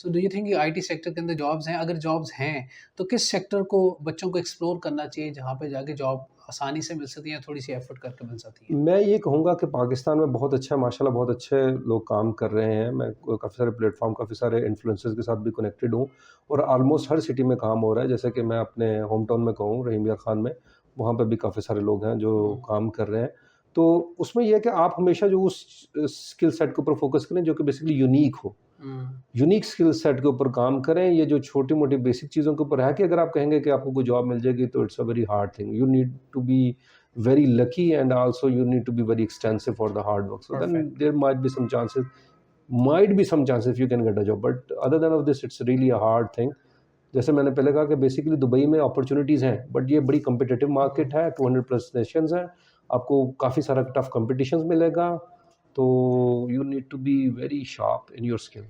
So do you think ये IT sector के अंदर जॉब्स हैं? अगर जॉब्स हैं, तो किस सेक्टर को बच्चों को एक्सप्लोर करना चाहिए जहाँ पे जाके जॉब आसानी से मिल सकती है या थोड़ी-सी एफर्ट करके मिल सकती है? मैं ये कहूँगा कि पाकिस्तान में बहुत अच्छा माशाल्लाह बहुत अच्छे लोग काम कर रहे हैं। मैं काफ़ी सारे प्लेटफ़ॉर्म, काफ़ी सारे इन्फ्लुएंसर्स के साथ भी कनेक्टेड हूँ और ऑलमोस्ट हर सिटी में काम हो रहा है। जैसे कि मैं अपने होम टाउन में कहूँ रहीमिया ख़ान में, वहाँ पे भी काफ़ी सारे लोग हैं जो हुँ, काम कर रहे हैं। तो उसमें ये है कि आप हमेशा जो उस स्किल सेट के ऊपर फ़ोकस करें जो कि बेसिकली यूनीक हो। हुँ, यूनिक स्किल सेट के ऊपर काम करें। ये जो छोटी-मोटी बेसिक चीज़ों के ऊपर है कि अगर आप कहेंगे कि आपको कोई जॉब मिल जाएगी तो it's a very hard thing. You need to be very lucky and also you need to be very extensive for the hard work. So then perfect. There might be some chances you can get a job, but other than of this it's really a hard thing. जैसे मैंने पहले कहा कि basically Dubai में opportunities हैं, but ये बड़ी competitive market हुँ, है, 200 प्लस नेशंस हैं, आपको काफ़ी सारा टफ कॉम्पिटिशन्स मिलेगा, तो you need to be very sharp in your skill.